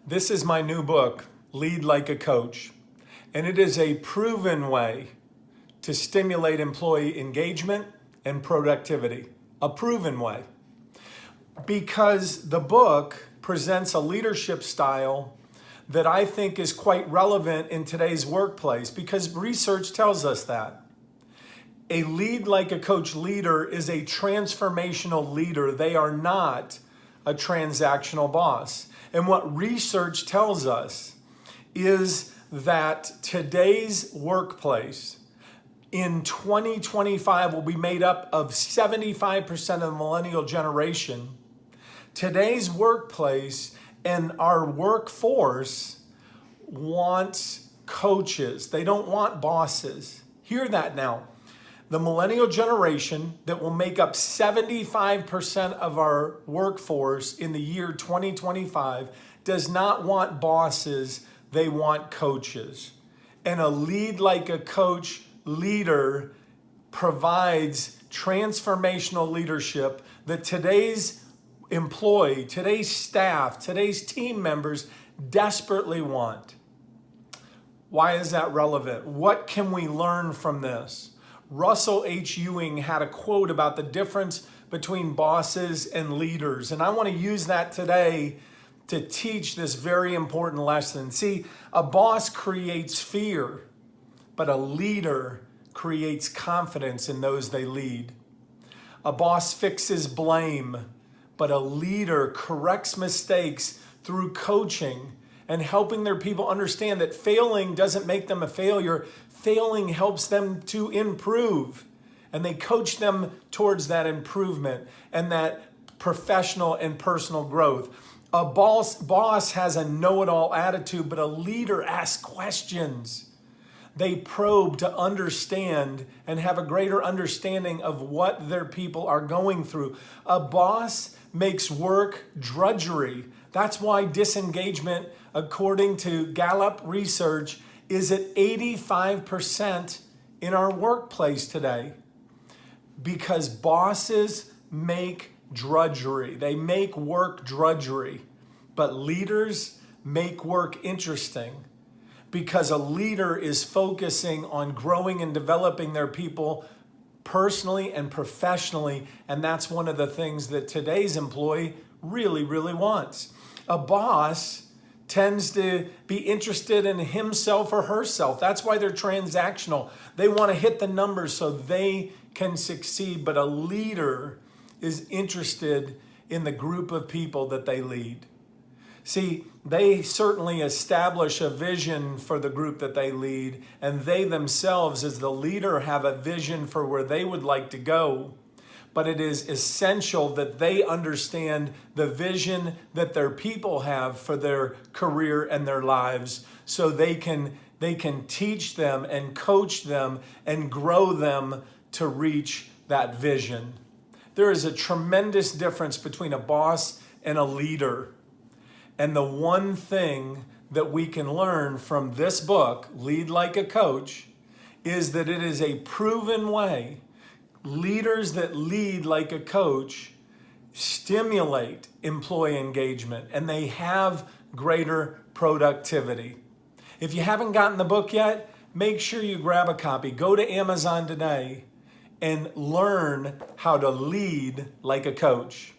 This is my new book, Lead Like a Coach, and it is a proven way to stimulate employee engagement and productivity. A proven way. Because the book presents a leadership style that I think is quite relevant in today's workplace, because research tells us that. A lead like a coach leader is a transformational leader. They are not a transactional boss. And what research tells us is that today's workplace in 2025 will be made up of 75% of the millennial generation. Today's workplace and our workforce wants coaches. They don't want bosses. Hear that now. The millennial generation that will make up 75% of our workforce in the year 2025 does not want bosses, they want coaches. And a lead like a coach leader provides transformational leadership that today's employee, today's staff, today's team members desperately want. Why is that relevant? What can we learn from this? Russell H. Ewing had a quote about the difference between bosses and leaders, and I want to use that today to teach this very important lesson. See, a boss creates fear, but a leader creates confidence in those they lead. A boss fixes blame, but a leader corrects mistakes through coaching and helping their people understand that failing doesn't make them a failure. Failing helps them to improve. And they coach them towards that improvement and that professional and personal growth. A boss has a know-it-all attitude, but a leader asks questions. They probe to understand and have a greater understanding of what their people are going through. A boss makes work drudgery. That's why disengagement, according to Gallup research, is at 85% in our workplace today. Because bosses make drudgery. They make work drudgery. But leaders make work interesting. Because a leader is focusing on growing and developing their people personally and professionally. And that's one of the things that today's employee really, really wants. A boss tends to be interested in himself or herself. That's why they're transactional. They want to hit the numbers so they can succeed. But a leader is interested in the group of people that they lead. See, they certainly establish a vision for the group that they lead, and they themselves, as the leader, have a vision for where they would like to go. But it is essential that they understand the vision that their people have for their career and their lives, so they can teach them and coach them and grow them to reach that vision. There is a tremendous difference between a boss and a leader. And the one thing that we can learn from this book, Lead Like a Coach, is that it is a proven way. Leaders that lead like a coach stimulate employee engagement, and they have greater productivity. If you haven't gotten the book yet, make sure you grab a copy. Go to Amazon today and learn how to lead like a coach.